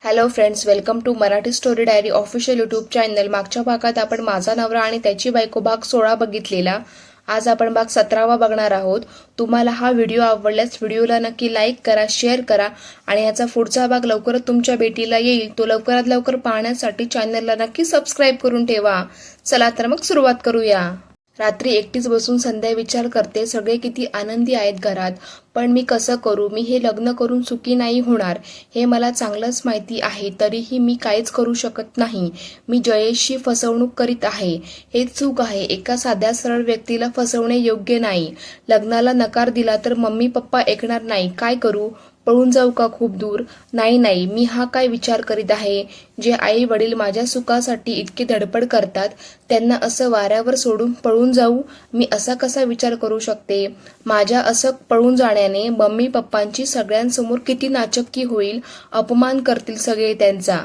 Hello friends, welcome to Marathi story diary official YouTube channel. मागच्या भागात आपण माझा नवरा आणि त्याची बायको भाग 16 बघितलेला। आज आपण भाग 17वा बघणार आहोत। तुम्हाला हा व्हिडिओ आवडल्यास व्हिडिओला नक्की लाईक करा, शेअर करा आणि याचा पुढचा भाग लवकरच तुमच्या भेटीला येईल। तो लवकरात लवकर पाहण्यासाठी चॅनलला नक्की सबस्क्राईब करून ठेवा। चला तर मग सुरुवात करूया। रात्री एकटीच बसून संध्या विचार करते, सगळे किती आनंदी आहेत घरात, पण मी कसं करू? मी हे लग्न करून सुखी नाही होणार हे मला चांगलंच माहिती आहे, तरीही मी काहीच करू शकत नाही। मी जयेशची फसवणूक करीत आहे, हे चूक आहे। एका साध्या सरळ व्यक्तीला फसवणे योग्य नाही। लग्नाला नकार दिला तर मम्मी पप्पा ऐकणार नाही, काय करू? पळून जाऊ का खूप दूर? नाही नाही, मी हा काय विचार करीत आहे? जे आई वडील माझ्या सुखासाठी इतके धडपड करतात, त्यांना असं वाऱ्यावर सोडून पळून जाऊ? मी असा कसा विचार करू शकते? माझ्या असं पळून जाण्याने मम्मी पप्पांची सगळ्यांसमोर किती नाचक्की होईल, अपमान करतील सगळे त्यांचा।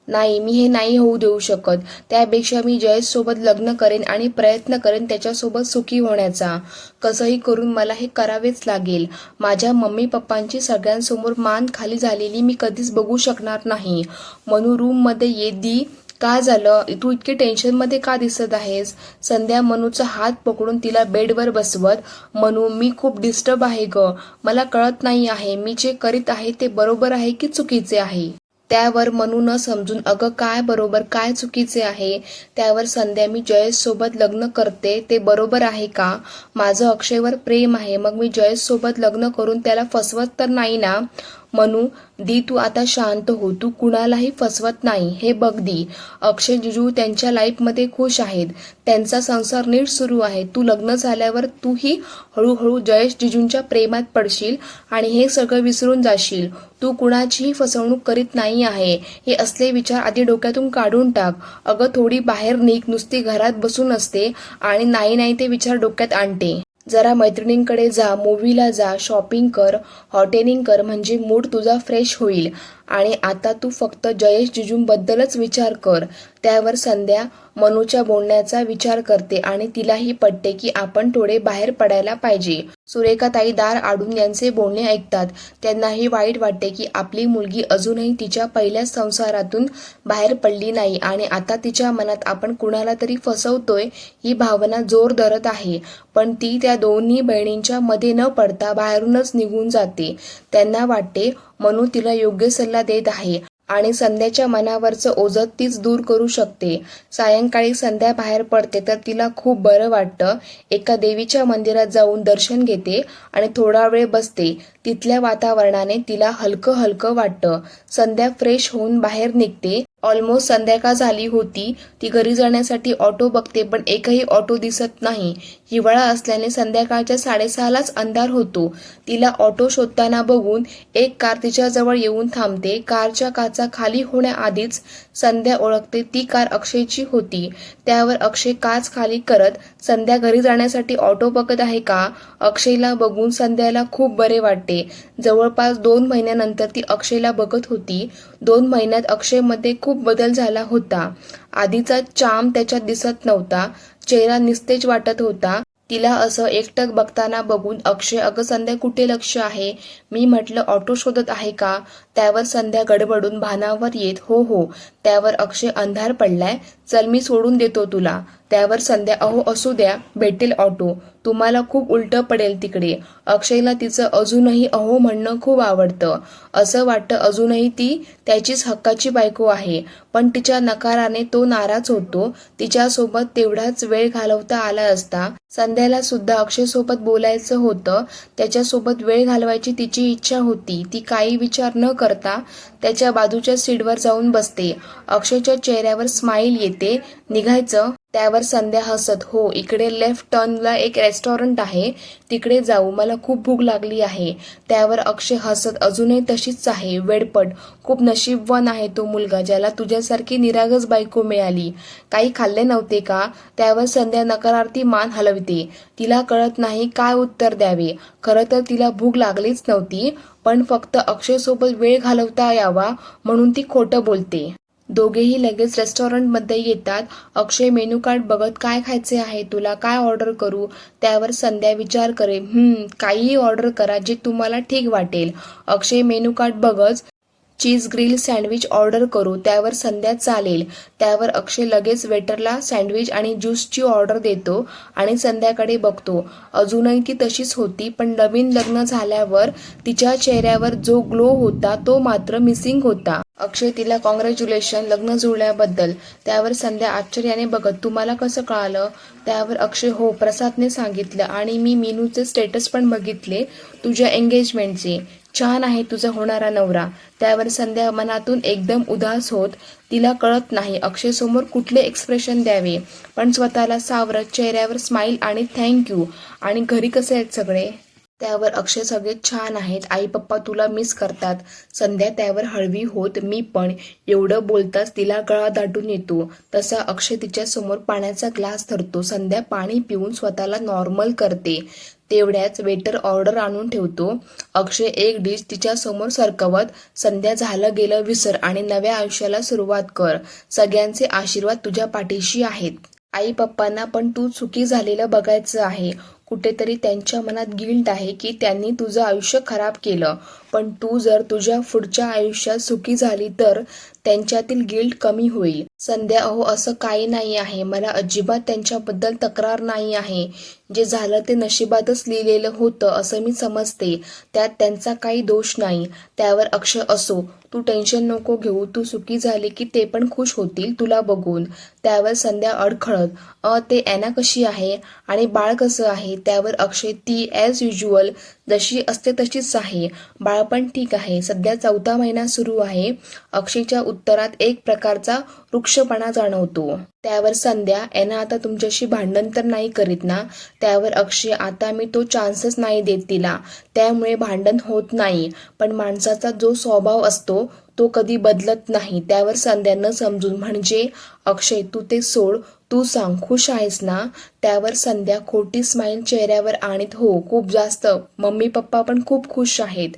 नाही, मी हे नाही होऊ देऊ शकत। त्यापेक्षा मी जयेश सोबत लग्न करेन आणि प्रयत्न करेन त्याच्यासोबत सुखी होण्याचा। कसंही करून मला हे करावेच लागेल। माझ्या मम्मी पप्पांची सगळ्यांसमोर मान खाली झालेली मी कधीच बघू शकणार नाही। मनू रूम मध्ये ये दी, का झालं? तू इतकी टेन्शन मध्ये का दिसत आहेस? संध्या मनूचा हात पकडून तिला बेडवर बसवत, मनू मी खूप डिस्टर्ब आहे ग, मला कळत नाही आहे मी जे करीत आहे ते बरोबर आहे की चुकीचे आहे। त्यावर मनू न समजून, अगं काय बरोबर काय चुकीचे आहे? त्यावर संध्या, मी जयेश सोबत लग्न करते ते बरोबर आहे का? माझं अक्षयवर प्रेम आहे, मग मी जयेश सोबत लग्न करून त्याला फसवत तर नाही ना? मनू दी, तू आता शांत हो, तू कुणालाही फसवत नाही हे बघ दी। अक्षय जिजू त्यांच्या लाईफमध्ये खुश आहेत, त्यांचा संसार नीट सुरू आहे। तू लग्न झाल्यावर तूही हळूहळू जयेश जिजूंच्या प्रेमात पडशील आणि हे सगळं विसरून जाशील। तू कुणाचीही फसवणूक करीत नाही आहे, हे असले विचार आधी डोक्यातून काढून टाक। अगं थोडी बाहेर निघ, नुसती घरात बसून असते आणि नाही ते विचार डोक्यात आणते। जरा मैत्रिणींकडे जा, मूवीला जा, शॉपिंग कर, हॉटेलिंग कर, म्हणजे मूड तुझा फ्रेश होईल। आणि आता तू फक्त जयेश जिजूंबद्दलच विचार कर। त्यावर संध्या मनूच्या बोलण्याचा विचार करते आणि तिलाही पटते की आपण थोडे बाहेर पडायला पाहिजे। सुरेखाताई दार आडून यांचे बोलणे ऐकतात। त्यांनाही वाईट वाटते की आपली मुलगी अजूनही तिच्या पहिल्या संसारातून बाहेर पडली नाही आणि आता तिच्या मनात आपण कुणाला तरी फसवतोय ही भावना जोर धरत आहे। पण ती त्या दोन्ही बहिणींच्या मध्ये न पडता बाहेरूनच निघून जाते। त्यांना वाटते मनू तिला योग्य सल्ला देत आहे आणि संध्याच्या मनावरचं ओझं तीच दूर करू शकते। सायंकाळी संध्या बाहेर पडते तर तिला खूप बरं वाटतं। एका देवीच्या मंदिरात जाऊन दर्शन घेते आणि थोडा वेळ बसते। तिथल्या वातावरणाने तिला हलकं हलकं वाटतं। संध्या फ्रेश होऊन बाहेर निघते। ऑलमोस्ट संध्याकाळ झाली होती। ती घरी जाण्यासाठी ऑटो बघते, पण एकही ऑटो दिसत नाही। हिवाळा असल्याने संध्याकाळच्या 6:30लाच अंधार होतो। तिला ऑटो शोधताना बघून एक कार तिच्या जवळ येऊन थांबते। कारच्या काचा खाली होण्याआधीच संध्या ओळखते ती कार अक्षयची होती। त्यावर अक्षय काच खाली करत, संध्या घरी जाण्यासाठी ऑटो बघत आहे का? अक्षयला बघून संध्याला खूप बरे वाटते। जवळपास 2 महिन्यानंतर ती अक्षयला बघत होती। 2 महिन्यात अक्षयमध्ये खूप बदल झाला होता। आधीचा चार्म त्याच्यात दिसत नव्हता, चेहरा निस्तेज वाटत होता। तिला असं एकटक बघताना बघून अक्षय, अगं संध्या कुठे लक्ष आहे? मी म्हटलं ऑटो शोधत आहे का? त्यावर संध्या गडबडून भानावर येत, हो। त्यावर अक्षय, अंधार पडलाय, चल मी सोडून देतो तुला। त्यावर संध्या, अहो असू द्या, भेटेल ऑटो, तुम्हाला खूप उलटं पडेल तिकडे। अक्षयला तिचं अजूनही अहो म्हणणं खूप आवडतं। असं वाटतं अजूनही ती त्याचीच हक्काची बायको आहे, पण तिच्या नकाराने तो नाराज होतो। तिच्यासोबत तेवढाच वेळ घालवता आला असता। संध्याला सुद्धा अक्षय सोबत बोलायचं होतं, त्याच्यासोबत वेळ घालवायची तिची इच्छा होती। ती काही विचार न करता त्याच्या बाजूच्या सीटवर जाऊन बसते। अक्षयच्या चेहऱ्यावर स्माईल येते, निघायचं? त्यावर संध्या हसत, हो, इकडे लेफ्ट टर्नला एक रेस्टॉरंट आहे, तिकडे जाऊ, मला खूप भूक लागली आहे। त्यावर अक्षय हसत, अजूनही तशीच आहे, वेडपट, खूप नशीबवान आहे तो मुलगा ज्याला तुझ्यासारखी निरागस बायको मिळाली। काही खाल्ले नव्हते का? त्यावर संध्या नकारार्थी मान हलवते। तिला कळत नाही काय उत्तर द्यावे। खरं तर तिला भूक लागलीच नव्हती, पण फक्त अक्षय सोबत वेळ घालवता यावा म्हणून ती खोटं बोलते। दोघेही लगेच रेस्टॉरंटमध्ये येतात। अक्षय मेनू कार्ड बघत, काय खायचे आहे तुला, काय ऑर्डर करू? त्यावर संध्या विचार काहीही ऑर्डर करा जे तुम्हाला ठीक वाटेल। अक्षय मेनू कार्ड बघत, चीज ग्रिल सँडविच ऑर्डर करू. त्यावर संध्या चालेल. त्यावर अक्षय लगेच वेटरला सँडविच आणि ज्यूसची ऑर्डर देतो आणि संध्याकडे बघतो. अजूनही ती तशीच होती, पण नवीन लग्न झाल्यावर तिच्या चेहऱ्यावर जो ग्लो होता तो मात्र मिसिंग होता. अक्षय तिला कॉंग्रॅच्युलेशन लग्न जुळल्याबद्दल. त्यावर संध्या आश्चर्याने बघत, तुम्हाला कसं कळालं? त्यावर अक्षय, हो प्रसादने सांगितलं आणि मी मीनूचे स्टेटस पण बघितले तुझ्या एंगेजमेंटचे. छान आहे तुझा होणारा नवरा. त्यावर संध्या मनातून एकदम उदास होत. तिला कळत नाही अक्षय समोर कुठले एक्सप्रेशन द्यावे, पण स्वतःला सावरत चेहऱ्यावर स्माईल आणि थँक्यू. आणि घरी कसे आहेत सगळे? त्यावर अक्षय, सगळे छान आहेत. आई पप्पा तुला मिस करतात. संध्या त्यावर हळवी होत, मी पण. एवढं बोलताच तिला गळा दाटून येतो. तसा अक्षय तिच्या समोर पाण्याचा ग्लास धरतो. संध्या पाणी पिऊन स्वतःला नॉर्मल करते. तेवढ्याच वेटर ऑर्डर आणून ठेवतो. अक्षय एक डिश तिच्या समोर सरकवत, संध्या झालं गेलं विसर आणि नव्या आयुष्याला सुरुवात कर. सगळ्यांचे आशीर्वाद तुझ्या पाठीशी आहेत. आई पप्पांना पण तू सुखी झालेलं बघायचं आहे. कुठेतरी त्यांच्या मनात गिल्ट आहे की त्यांनी तुझं आयुष्य खराब केलं, पण तू जर तुझ्या पुढच्या आयुष्यात सुखी झाली तर त्यांच्यातील गिल्ट कमी होईल. संध्या, अहो असं काही नाही आहे. मला अजिबात त्यांच्याबद्दल तक्रार नाही आहे. जे झालं ते नशिबातच लिहिलेलं होतं असं मी समजते. त्यात त्यांचा काही दोष नाही. त्यावर अक्षय, असो तू टेन्शन नको घेऊ. तू सुखी झाली की ते पण खुश होतील तुला बघून. त्यावर संध्या अडखळत, ते ॲना कशी आहे आणि बाळ कसं आहे? त्यावर अक्षय, ती ॲज युज्युअल जशी असते तशीच आहे. बाळ पण ठीक आहे. सध्या 4था महिना सुरू आहे. अक्षयच्या उत्तरात एक प्रकारचा वृक्षपणा जाणवतो. त्यावर संध्या, ॲना आता तुमच्याशी भांडण तर नाही करीत ना? त्यावर अक्षय, आता मी तो चान्सच नाही देत तिला, त्यामुळे भांडण होत नाही. पण माणसाचा जो स्वभाव असतो तो कधी बदलत नाही. त्यावर संध्या न समजून, म्हणजे? अक्षय, तू ते सोड, तू सांग खुश आहेस ना? त्यावर संध्या खोटी स्माईल चेहऱ्यावर आणीत, हो खूप जास्त. मम्मी पप्पा पण खूप खुश आहेत.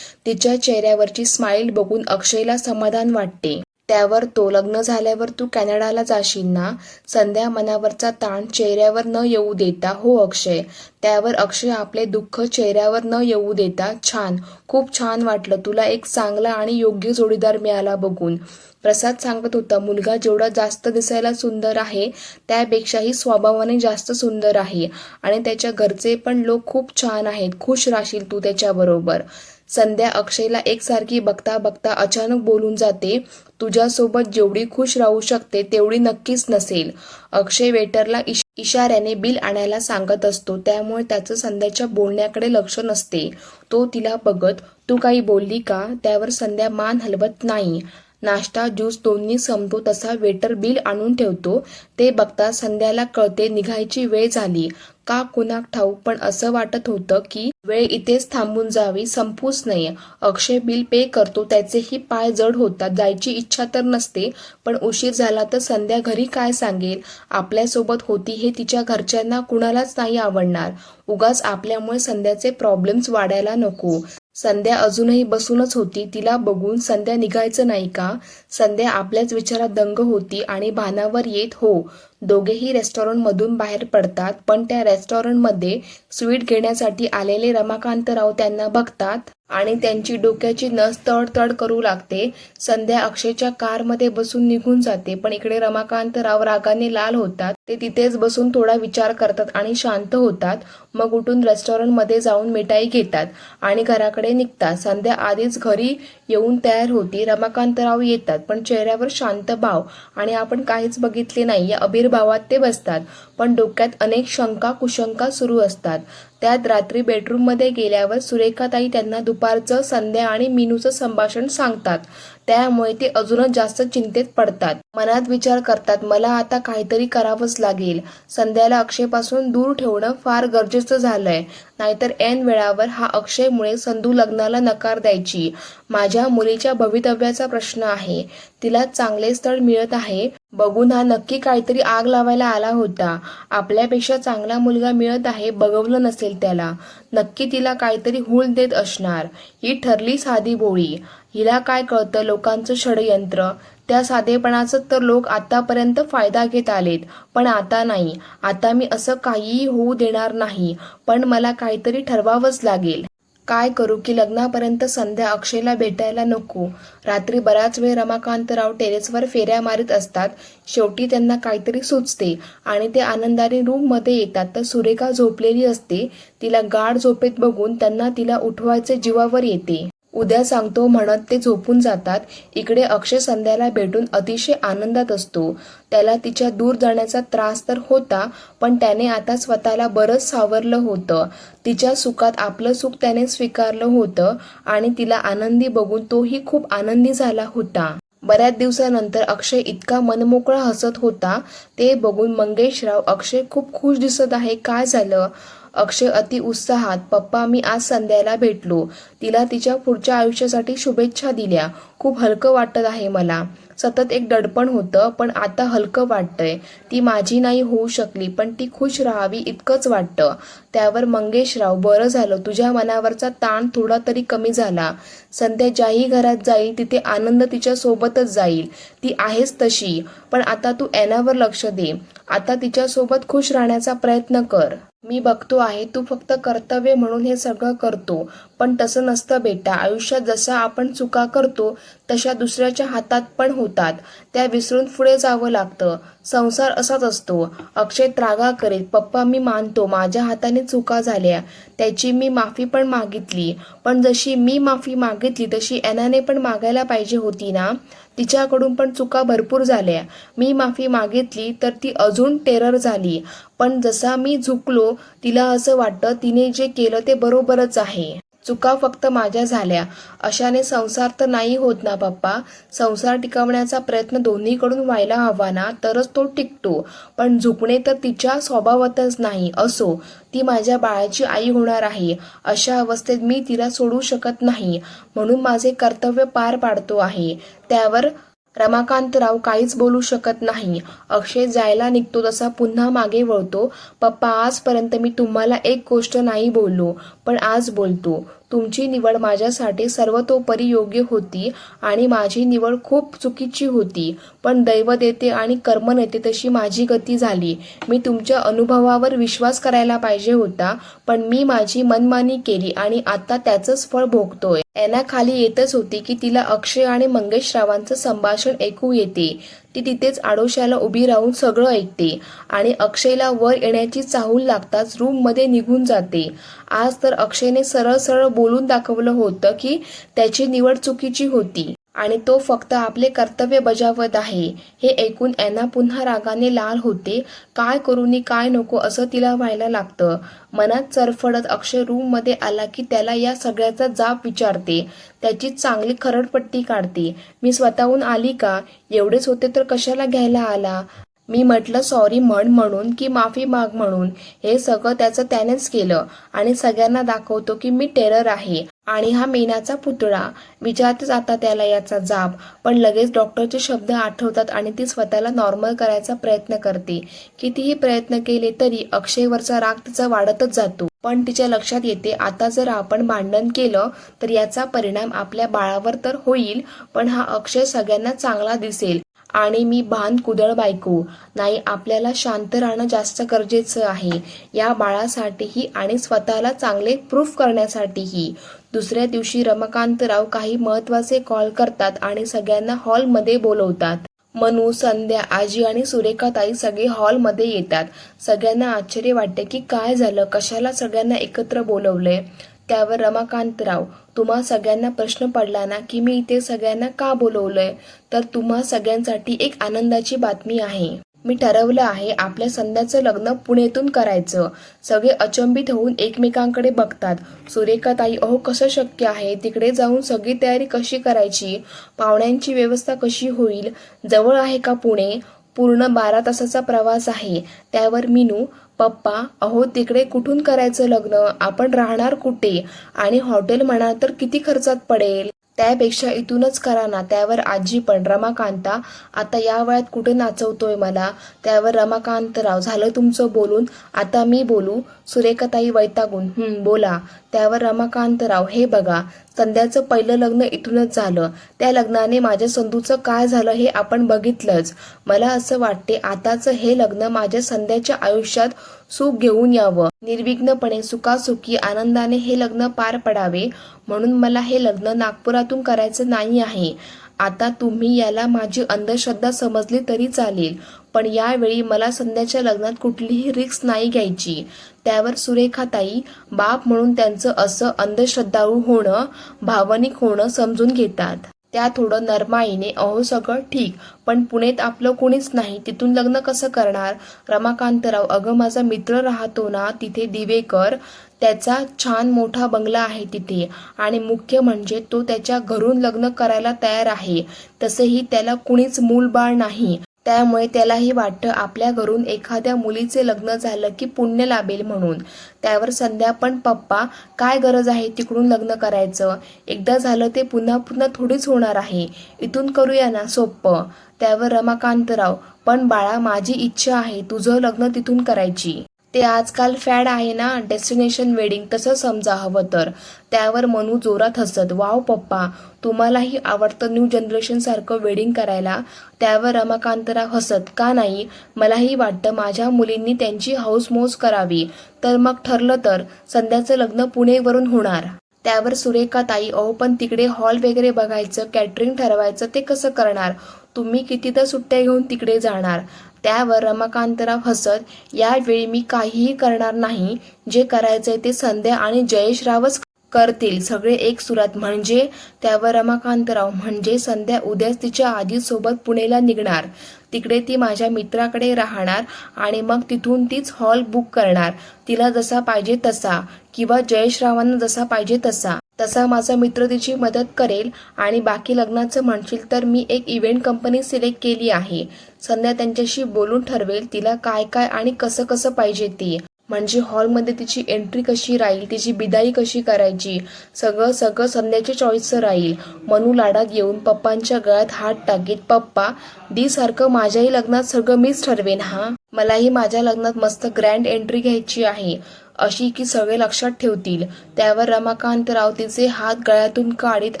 तिच्या चेहऱ्यावरची स्माईल बघून अक्षयला समाधान वाटते. त्यावर तो, लग्न झाल्यावर तू कॅनडाला जाशील ना? संध्या मनावरचा ताण चेहऱ्यावर न येऊ देता, हो अक्षय. त्यावर अक्षय आपले दुःख चेहऱ्यावर न येऊ देता, छान, खूप छान वाटलं तुला एक चांगला आणि योग्य जोडीदार मिळाला बघून. प्रसाद सांगत होता, मुलगा जेवढा जास्त दिसायला सुंदर आहे त्यापेक्षाही स्वभावाने जास्त सुंदर आहे आणि त्याच्या घरचे पण लोक खूप छान आहेत. खुश राहशील तू त्याच्याबरोबर. संध्या अक्षयला एकसारखी बघता बघता अचानक बोलून जाते, तुझ्यासोबत जेवढी खुश राहू शकते तेवढी नक्कीच नसेल. अक्षय वेटरला इशाऱ्याने बिल आणायला सांगत असतो, त्यामुळे त्याचं संध्याच्या बोलण्याकडे लक्ष नसते. तो तिला बघत, तू काही बोलली का? त्यावर संध्या मान हलवत नाही. नाश्ता ज्यूस दोन्ही संपतो तसा वेटर बिल आणून ठेवतो. ते बघता संध्याला कळते निघायची वेळ झाली. का कुणाक ठाऊक, पण असं वाटत होतं की वेळ इथेच थांबून जावी, संपूच नये. अक्षय बिल पे करतो. त्याचेही पाय जड होतात. जायची इच्छा तर नसते, पण उशीर झाला तर संध्या घरी काय सांगेल? आपल्यासोबत होती हे तिच्या घरच्यांना कुणालाच नाही आवडणार. उगाच आपल्यामुळे संध्याचे प्रॉब्लेम्स वाढायला नको. संध्या अजूनही बसूनच होती. तिला बघून, संध्या निघायचं नाही का? संध्या आपल्याच विचारात दंग होती आणि भानावर येत, हो. दोघेही रेस्टॉरंटमधून बाहेर पडतात, पण त्या रेस्टॉरंटमध्ये स्वीट घेण्यासाठी आलेले रमाकांतराव त्यांना बघतात आणि त्यांची डोक्याची नस तडतड करू लागते. संध्या अक्षयच्या कारमध्ये बसून निघून जाते, पण इकडे रमाकांतराव रागाने लाल होतात. ते तिथेच बसून थोडा विचार करतात आणि शांत होतात. मग उठून रेस्टॉरंटमध्ये जाऊन मिठाई घेतात आणि घराकडे निघतात. संध्या आधीच घरी येऊन तयार होती. रमाकांतराव येतात, पण चेहऱ्यावर शांत भाव आणि आपण काहीच बघितले नाही या अभिर्भावात ते बसतात, पण डोक्यात अनेक शंका कुशंका सुरू असतात. त्यात रात्री बेडरूममध्ये गेल्यावर सुरेखाताई त्यांना दुपारचं संध्या आणि मीनूचं संभाषण सांगतात. त्यामुळे ते अजूनच जास्त चिंतेत पडतात. मनात विचार करतात, मला आता काहीतरी करावंच लागेल. संध्याला अक्षयपासून दूर ठेवणं फार गरजेचं झालंय, नाहीतर ऐन वेळावर हा अक्षयमुळे संधू लग्नाला नकार द्यायची. माझ्या मुलीच्या भवितव्याचा प्रश्न आहे. तिला चांगले स्थळ मिळत आहे बघून हा नक्की काहीतरी आग लावायला आला होता. आपल्यापेक्षा चांगला मुलगा मिळत आहे बघवलं नसेल त्याला. नक्की तिला काहीतरी हूल देत असणार. ही ठरली साधी बोळी. हिला काय कळतं लोकांचं षडयंत्र? त्या साधेपणाचं तर लोक आतापर्यंत फायदा घेत आलेत, पण आता नाही. आता मी असं काहीही होऊ देणार नाही. पण मला काहीतरी ठरवावंच लागेल. काय करू की लग्नापर्यंत संध्या अक्षयला भेटायला नको. रात्री बराच वेळ रमाकांतराव टेरेसवर फेऱ्या मारीत असतात. शेवटी त्यांना काहीतरी सुचते आणि ते आनंदाने रूममध्ये येतात तर सुरेखा झोपलेली असते. तिला गाढ झोपेत बघून त्यांना तिला उठवायचे जीवावर येते. उद्या सांगतो म्हणत ते झोपून जातात. इकडे अक्षय संध्याला भेटून अतिशय आनंदात असतो. त्याला तिच्या दूर जाण्याचा त्रास तर होता, पण त्याने आता स्वतःला बरंच सावरलं होतं. तिच्या सुखात आपलं सुख त्याने स्वीकारलं होतं आणि तिला आनंदी बघून तोही खूप आनंदी झाला होता. बऱ्याच दिवसानंतर अक्षय इतका मनमोकळा हसत होता ते बघून मंगेशराव, अक्षय खूप खुश दिसत आहे, काय झालं? अक्षय अति उत्साहात, पप्पा मी आज संध्याला भेटलो. तिला तिच्या पुढच्या आयुष्यासाठी शुभेच्छा दिल्या. खूप हलकं वाटत आहे मला. सतत एक दडपण होतं पण आता हलकं वाटतंय. ती माझी नाही होऊ शकली पण ती खुश राहावी इतकंच वाटतं. त्यावर मंगेशराव, बरं झालं तुझ्या मनावरचा ताण थोडा तरी कमी झाला. संध्या ज्याही घरात जाईल तिथे आनंद तिच्या सोबतच जाईल. ती आहेच तशी. पण आता तू एनावर लक्ष दे. आता तिच्यासोबत खुश राहण्याचा प्रयत्न कर. मी बघतो आहे तू फक्त कर्तव्य म्हणून हे सगळं करतो, पण तसं नसतं बेटा. आयुष्यात जसा आपण चुका करतो तशा दुसऱ्याच्या हातात पण होतात. त्या विसरून पुढे जावं लागतं. संसार असाच असतो. अक्षय त्रागा करीत, पप्पा मी मानतो माझ्या हाताने चुका झाल्या, त्याची मी माफी पण मागितली. पण जशी मी माफी मागितली तशी एनाने पण मागायला पाहिजे होती ना. तिच्याकडून पण चुका भरपूर झाल्या. मी माफी मागितली तर ती अजून टेरर झाली. पण जसा मी झुकलो तिला असं वाटतं तिने जे केलं ते बरोबरच आहे. चुका फक्त माझ्या झाल्या. अशाने संसार तर नाही होत ना पप्पा. संसार टिकवण्याचा प्रयत्न दोन्हीकडून व्हायला हवा ना, तरच तो टिकतो. पण झुकणे तर तिच्या स्वभावातच नाही. असो, ती माझ्या बाळाची आई होणार आहे. अशा अवस्थेत मी तिला सोडू शकत नाही, म्हणून माझे कर्तव्य पार पाडतो आहे. त्यावर रमाकांतराव काहीच बोलू शकत नाही. अक्षय जायला निघतो तसा पुन्हा मागे वळतो. पप्पा आजपर्यंत मी तुम्हाला एक गोष्ट नाही बोललो, पण आज बोलतो. तुमची निवड माझ्यासाठी सर्वतोपरी योग्य होती आणि माझी निवड खूप चुकीची होती. पण दैव देते आणि कर्म नेते तशी माझी गती झाली. मी तुमच्या अनुभवावर विश्वास करायला पाहिजे होता, पण मी माझी मनमानी केली आणि आता त्याचंच फळ भोगतोय. एना खाली येतच होती की तिला अक्षय आणि मंगेशरावांचं संभाषण ऐकू येते. ती तिथेच आडोशाला उभी राहून सगळं ऐकते आणि अक्षयला वर येण्याची चाहूल लागताच रूममध्ये निघून जाते. आज तर अक्षयने सरळ सरळ बोलून दाखवलं होतं की त्याची निवड चुकीची होती आणि तो फक्त आपले कर्तव्य बजावत आहे. हे ऐकून एना पुन्हा रागाने लाल होते. काय करू नी काय नको असं तिला व्हायला लागतं. मनात चरफडत अक्षय रूममध्ये आला की त्याला या सगळ्याचा जाब विचारते. त्याची चांगली खरडपट्टी काढते. मी स्वतःहून आली का? एवढेच होते तर कशाला घ्यायला आला? मी म्हटलं सॉरी म्हणून की माफी माग म्हणून. हे सगळं त्याचं त्यानेच केलं आणि सगळ्यांना दाखवतो की मी टेरर आहे आणि हा मेनाचा पुतळा. विचारतेच आता त्याला याचा जाब. पण लगेच डॉक्टरचे शब्द आठवतात आणि ती स्वतःला नॉर्मल करायचा प्रयत्न करते. कितीही प्रयत्न केले तरी अक्षयवरचा राग तिचा वाढतच जातो. पण तिच्या लक्षात येते आता जर आपण भांडण केलं तर याचा परिणाम आपल्या बाळावर तर होईल, पण हा अक्षय सगळ्यांना चांगला दिसेल आणि मी भान कुदळ बायको नाही. आपल्याला शांत राहणं जास्त गरजेचं आहे, या बाळासाठीही आणि स्वतःला चांगले प्रूफ करण्यासाठीही. दुसऱ्या दिवशी रमाकांतराव काही महत्त्वाचे कॉल करतात आणि सगळ्यांना हॉलमध्ये बोलवतात. मनू, संध्या, आजी आणि सुरेखाताई सगळे हॉलमध्ये येतात. सगळ्यांना आश्चर्य वाटते की काय झालं, कशाला सगळ्यांना एकत्र बोलवलंय. त्यावर रमाकांतराव, तुम्हा सगळ्यांना प्रश्न पडला ना की मी इथे सगळ्यांना का बोलवलंय, तर तुम्हा सगळ्यांसाठी एक आनंदाची बातमी आहे. मी ठरवलं आहे आपल्या संध्याचं लग्न पुणेतून करायचं. सगळे अचंबित होऊन एकमेकांकडे बघतात. सुरेखाताई, अहो कसं शक्य आहे? तिकडे जाऊन सगळी तयारी कशी करायची? पाहुण्यांची व्यवस्था कशी होईल? जवळ आहे का पुणे? पूर्ण 12 तासाचा प्रवास आहे. त्यावर मीनू, पप्पा अहो तिकडे कुठून करायचं लग्न? आपण राहणार कुठे? आणि हॉटेल म्हणाल तर किती खर्चात पडेल? त्यापेक्षा इथूनच करा ना. त्यावर आजी पण, रमाकांता आता या वयात कुठे नाचवतोय मला? त्यावर रमाकांतराव, झालं तुमचं बोलून, आता मी बोलू? सुरेखाताई वैतागून, बोला. त्यावर रमाकांतराव, हे बघा संध्याचं पहिलं लग्न इथूनच झालं. त्या लग्नाने माझ्या संधूचं काय झालं हे आपण बघितलंच. मला असं वाटते आताचं हे लग्न माझ्या संध्याच्या आयुष्यात सुख घेऊन यावं. निर्विघ्नपणे सुखासुखी आनंदाने हे लग्न पार पडावे म्हणून मला हे लग्न नागपुरातून करायचं नाही आहे. आता तुम्ही याला माझी अंधश्रद्धा समजली तरी चालेल, पण यावेळी मला संध्याच्या लग्नात कुठलीही रिस्क नाही घ्यायची. त्यावर सुरेखाताई बाप म्हणून त्यांचं असं अंधश्रद्धाळू होणं, भावनिक होणं समजून घेतात. त्या थोडं नरमाईने अहो सगळं ठीक, पण पुण्यात आपलं कुणीच नाही, तिथून लग्न कसं करणार? रमाकांतराव अगं माझा मित्र राहतो ना तिथे दिवेकर, त्याचा छान मोठा बंगला आहे तिथे, आणि मुख्य म्हणजे तो त्याच्या घरून लग्न करायला तयार आहे. तसेही त्याला कुणीच मूलबाळ नाही, त्यामुळे त्यालाही वाटतं आपल्या घरून एखाद्या मुलीचे लग्न झालं की पुण्य लाभेल म्हणून. त्यावर संध्या पण पप्पा काय गरज आहे तिकडून लग्न करायचं, एकदा झालं ते पुन्हा पुन्हा थोडीच होणार आहे, इथून करूया ना सोपं. त्यावर रमाकांतराव पण बाळा माझी इच्छा आहे तुझं लग्न तिथून करायची. ते आजकाल फॅड आहे ना डेस्टिनेशन वेडिंग, तसं समजा हवं तर. त्यावर मनू जोरात हसत वाव पप्पा तुम्हालाही आवडतं न्यू जनरेशन सारखं वेडिंग करायला. त्यावर रमाकांतराव हसत का नाही, मलाही वाटतं माझ्या मुलींनी त्यांची हौसमौज करावी. तर मग ठरलं तर संध्याचं लग्न पुणेवरून होणार. त्यावर सुरेखाताई अहो पण तिकडे हॉल वगैरे बघायचं, कॅटरिंग ठरवायचं, ते कसं करणार? तुम्ही कितीदा सुट्ट्या घेऊन तिकडे जाणार? त्यावर रमाकांतराव हसत यावेळी मी काहीही करणार नाही, जे करायचंय ते संध्या आणि जयेशरावच करतील, सगळे एक सुरात. म्हणजे? त्यावर रमाकांतराव म्हणजे संध्या उद्याच तिच्या आजीसोबत पुणेला निघणार, तिकडे ती माझ्या मित्राकडे राहणार आणि मग तिथून तीच हॉल बुक करणार, तिला जसा पाहिजे तसा, किंवा जयेशरावांना जसा पाहिजे तसा. तसा माझा मित्र तिची मदत करेल. आणि बाकी लग्नाचं म्हणशील तर मी एक इव्हेंट कंपनी सिलेक्ट केली आहे, संध्या त्यांच्याशी बोलून ठरवेल तिला काय काय आणि कसं कसं पाहिजे ते. म्हणजे हॉलमध्ये तिची एंट्री कशी राहील, तिची बिदाई कशी करायची, सगळं सगळं संध्याच्या चॉईसचं राहील. मनू लाडात येऊन पप्पांच्या गळ्यात हात टाकीत पप्पा दी सारखं माझ्याही लग्नात सगळं मीच ठरवेन हा. मलाही माझ्या लग्नात मस्त ग्रँड एंट्री घ्यायची आहे, अशी की सगळे लक्षात ठेवतील. त्यावर रमाकांतराव तिचे हात गळ्यातून काढीत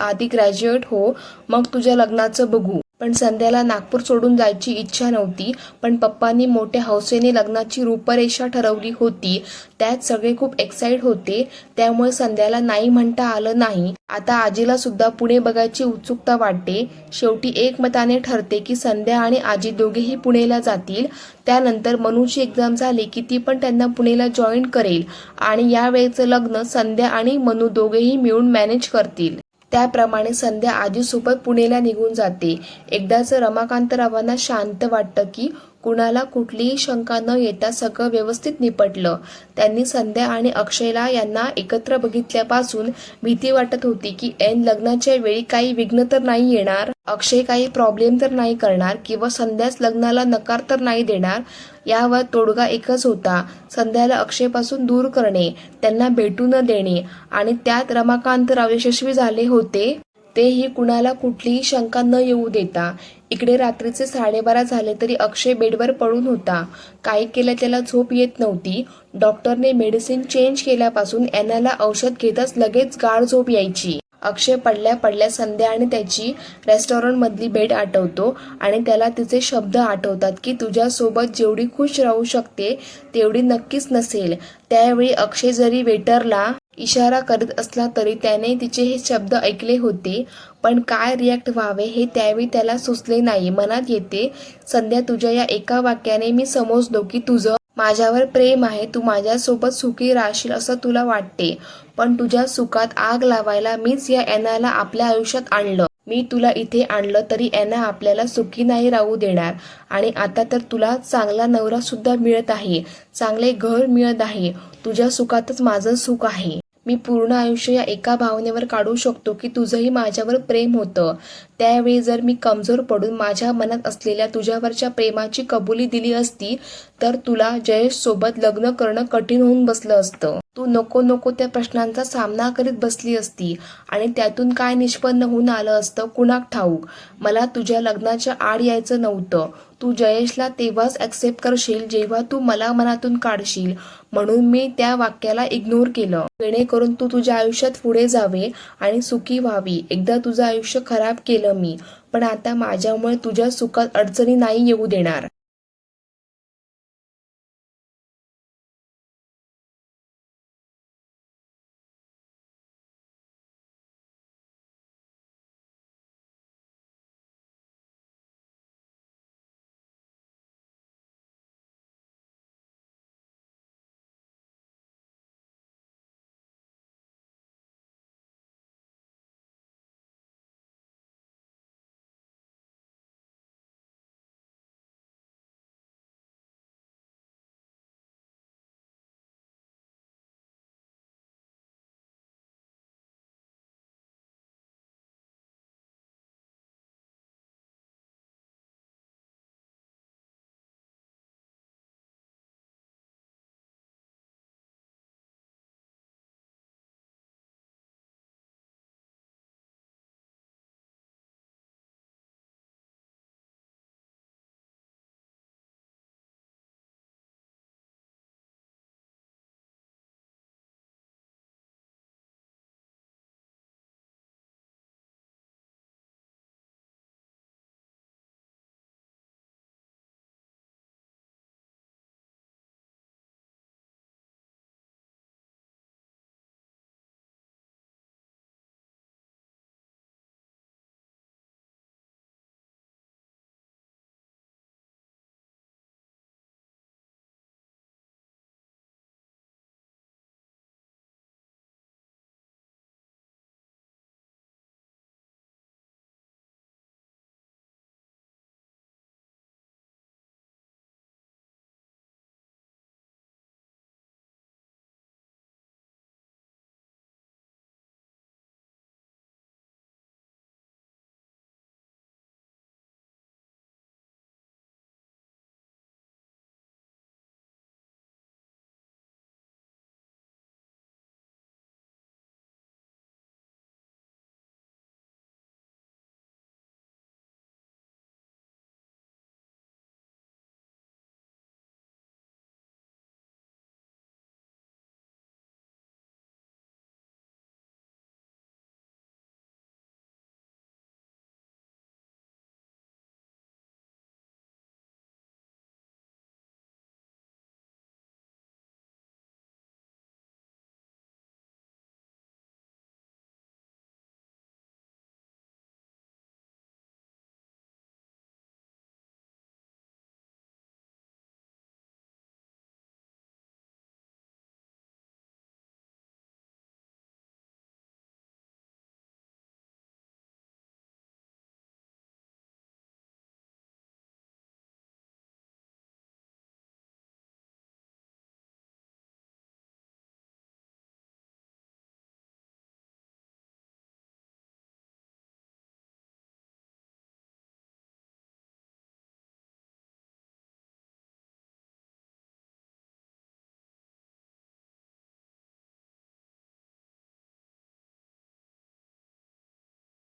आधी ग्रॅज्युएट हो, मग तुझ्या लग्नाचं बघू. पण संध्याला नागपूर सोडून जायची इच्छा नव्हती, पण पप्पांनी मोठ्या हौसेने लग्नाची रूपरेषा ठरवली होती, त्यात सगळे खूप एक्साइट होते, त्यामुळे संध्याला नाही म्हणता आलं नाही. आता आजीला सुद्धा पुणे बघायची उत्सुकता वाटते. शेवटी एकमताने ठरते की संध्या आणि आजी दोघेही पुणेला जातील. त्यानंतर मनूची एक्झाम झाली की ती पण त्यांना पुणेला जॉईन करेल आणि यावेळेचं लग्न संध्या आणि मनू दोघेही मिळून मॅनेज करतील. त्याप्रमाणे संध्या आजीसोबत पुणेला निघून जाते. एकदाच रमाकांतरावांना शांत वाटतं की कुणाला कुठलीही शंका न येता सगळं व्यवस्थित निपटलं. त्यांनी संध्या आणि अक्षयला यांना एकत्र बघितल्यापासून भीती वाटत होती की ऐन लग्नाच्या वेळी काही विघ्न तर नाही येणार, अक्षय काही प्रॉब्लेम तर नाही करणार, किंवा संध्याच लग्नाला नकार तर नाही देणार. यावर तोडगा एकच होता, संध्याला अक्षयपासून दूर करणे, त्यांना भेटू न देणे. आणि त्यात रमाकांतराव यशस्वी झाले होते, तेही कुणाला कुठलीही शंका न येऊ देता. इकडे रात्रीचे 12:30 झाले तरी अक्षय बेडवर पडून होता. काही केलं त्याला झोप येत नव्हती. डॉक्टरने मेडिसिन चेंज केल्यापासून एनाला औषध घेताच लगेच गाढ झोप यायची. अक्षय पडल्या पडल्या संध्या आणि त्याची रेस्टॉरंटमधली भेट आठवतो आणि त्याला तिचे शब्द आठवतात की तुझ्यासोबत जेवढी खुश राहू शकते तेवढी नक्कीच नसेल. त्यावेळी अक्षय जरी वेटरला इशारा करीत असला तरी त्याने तिचे हे शब्द ऐकले होते, पण काय रिॲक्ट व्हावे हे त्यावेळी त्याला सुचले नाही. मनात येते संध्या तुझ्या या एका वाक्याने मी समजलो की तुझं माझ्यावर प्रेम आहे, तू माझ्यासोबत सुखी राहशील असं तुला वाटते, पण तुझ्या सुखात आग लावायला मीच या एनाला आपल्या आयुष्यात आणलं. मी तुला इथे आणलं तरी एना आपल्याला सुखी नाही राहू देणार. आणि आता तर तुला चांगला नवरा सुद्धा मिळत आहे, चांगले घर मिळत आहे, तुझ्या सुखातच माझं सुख आहे. मी पूर्ण आयुष्य या एका भावनेवर काढू शकतो की तुझंही माझ्यावर प्रेम होतं. त्यावेळी जर मी कमजोर पडून माझ्या मनात असलेल्या तुझ्यावरच्या प्रेमाची कबुली दिली असती तर तुला जयेश सोबत लग्न करणं कठीण होऊन बसलं असतं. तू नको नको त्या प्रश्नांचा सामना करीत बसली असती आणि त्यातून काय निष्पन्न होऊन आलं असतं कुणाक ठाऊक. मला तुझ्या लग्नाच्या आड यायचं नव्हतं. तू जयेशला तेव्हाच ॲक्सेप्ट करशील जेव्हा तू मला मनातून काढशील, म्हणून मी त्या वाक्याला इग्नोर केलं, जेणेकरून तू तुझ्या आयुष्यात पुढे जावे आणि सुखी व्हावी. एकदा तुझं आयुष्य खराब केलं मी, पण आता माझ्यामुळे तुझ्या सुखात अडचणी नाही येऊ देणार.